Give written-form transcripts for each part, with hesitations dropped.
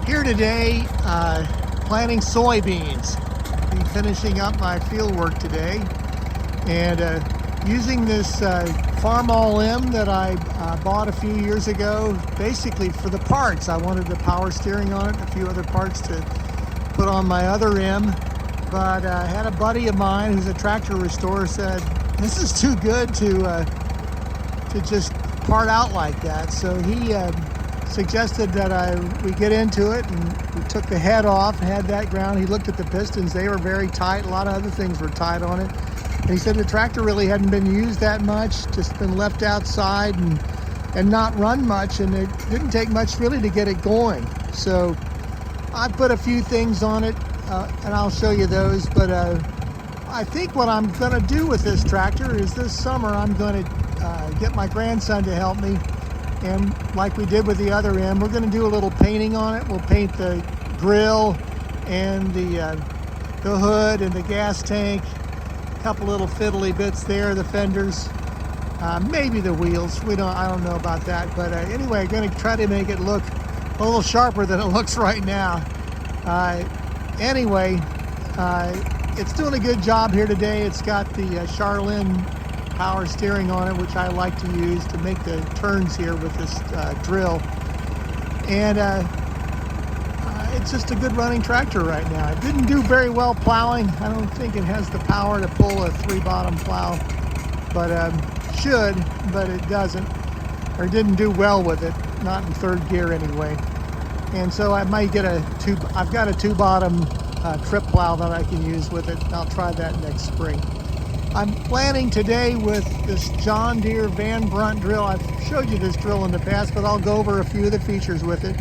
Here today, planting soybeans. I'll be finishing up my field work today, and using this Farmall M that I bought a few years ago, basically for the parts. I wanted the power steering on it, a few other parts to put on my other M, but I had a buddy of mine who's a tractor restorer said, this is too good to just part out like that. So he suggested that we get into it, and we took the head off, had that ground. He looked at the pistons, they were very tight, a lot of other things were tight on it. And he said the tractor really hadn't been used that much, just been left outside and not run much, and it didn't take much really to get it going. So I put a few things on it, and I'll show you those, but I think what I'm gonna do with this tractor is this summer I'm gonna get my grandson to help me, and like we did with the other M, we're gonna do a little painting on it. We'll paint the grill and the hood and the gas tank, a couple little fiddly bits there, the fenders, maybe the wheels. I don't know about that, but anyway, I'm gonna try to make it look a little sharper than it looks right now. Anyway, it's doing a good job here today. It's got the Charlene power steering on it, which I like to use to make the turns here with this drill. And it's just a good running tractor right now. It didn't do very well plowing. I don't think it has the power to pull a 3-bottom plow, but should, but it doesn't, or didn't do well with it, not in third gear anyway. And so I might get I've got a 2-bottom trip plow that I can use with it. I'll try that next spring. I'm planning today with this John Deere Brunt drill. I've showed you this drill in the past, but I'll go over a few of the features with you.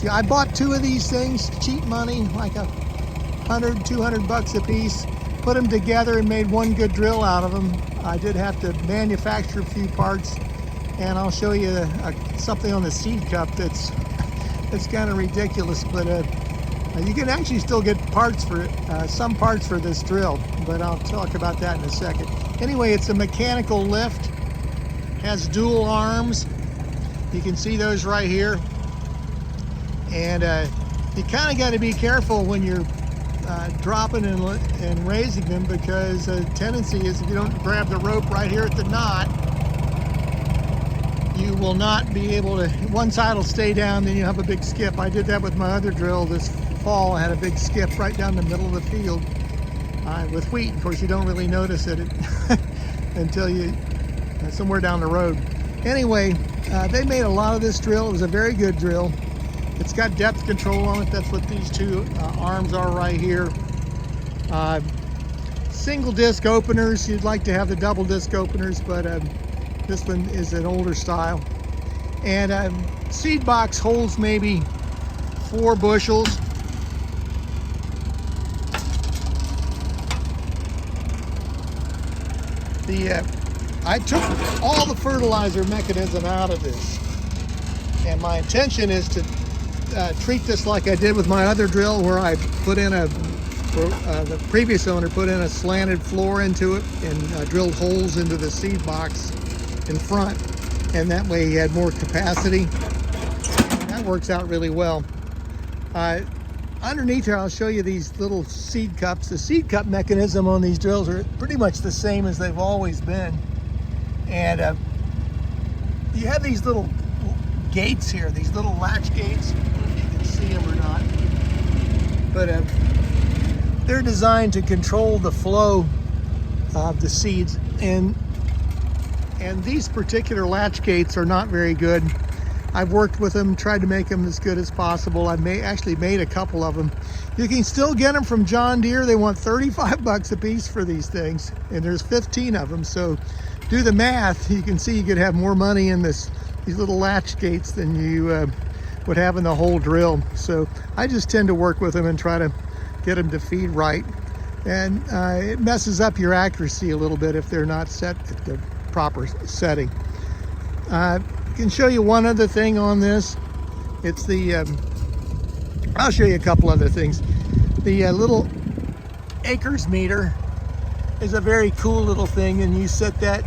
I bought 2 of these things, cheap money, like $100-200 a piece. Put them together and made one good drill out of them. I did have to manufacture a few parts, and I'll show you something on the seed cup that's kind of ridiculous, but you can actually still get parts for it, some parts for this drill, but I'll talk about that in a second. Anyway, it's a mechanical lift, has dual arms. You can see those right here. And you kind of got to be careful when you're dropping and raising them, because the tendency is if you don't grab the rope right here at the knot, you will not be able to, one side will stay down, then you have a big skip. I did that with my other drill this fall. I had a big skip right down the middle of the field with wheat. Of course, you don't really notice it until you somewhere down the road. Anyway, they made a lot of this drill. It was a very good drill. It's got depth control on it. That's what these 2 arms are right here. Single disc openers. You'd like to have the double disc openers, but this one is an older style. And seed box holds maybe 4 bushels. I took all the fertilizer mechanism out of this, and my intention is to treat this like I did with my other drill, where I put in the previous owner put in a slanted floor into it and drilled holes into the seed box in front, and that way he had more capacity. That works out really well. Underneath here, I'll show you these little seed cups. The seed cup mechanism on these drills are pretty much the same as they've always been. And you have these little gates here, these little latch gates. I don't know if you can see them or not. But they're designed to control the flow of the seeds. And these particular latch gates are not very good. I've worked with them, tried to make them as good as possible. I actually made a couple of them. You can still get them from John Deere. They want $35 a piece for these things, and there's 15 of them. So do the math. You can see you could have more money in these little latch gates than you would have in the whole drill. So I just tend to work with them and try to get them to feed right. And it messes up your accuracy a little bit if they're not set at the proper setting. I can show you one other thing on this. It's the, I'll show you a couple other things. The little acres meter is a very cool little thing, and you set that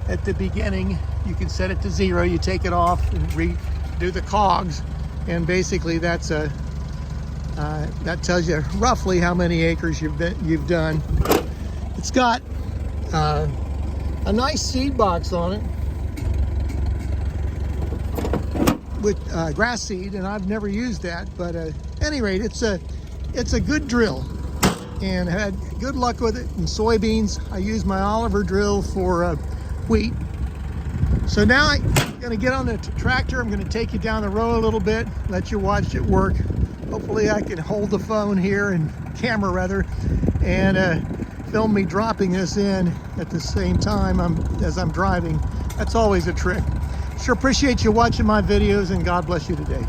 at the beginning. You can set it to 0, you take it off and redo the cogs, and basically that's a that tells you roughly how many acres you've done. It's got a nice seed box on it with grass seed, and I've never used that, but at any rate, it's a good drill, and had good luck with it in soybeans. I use my Oliver drill for wheat. So now I'm going to get on the tractor. I'm going to take you down the road a little bit, let you watch it work. Hopefully I can hold the phone here, and camera rather, and film me dropping this in at the same time as I'm driving. That's always a trick. Sure appreciate you watching my videos, and God bless you today.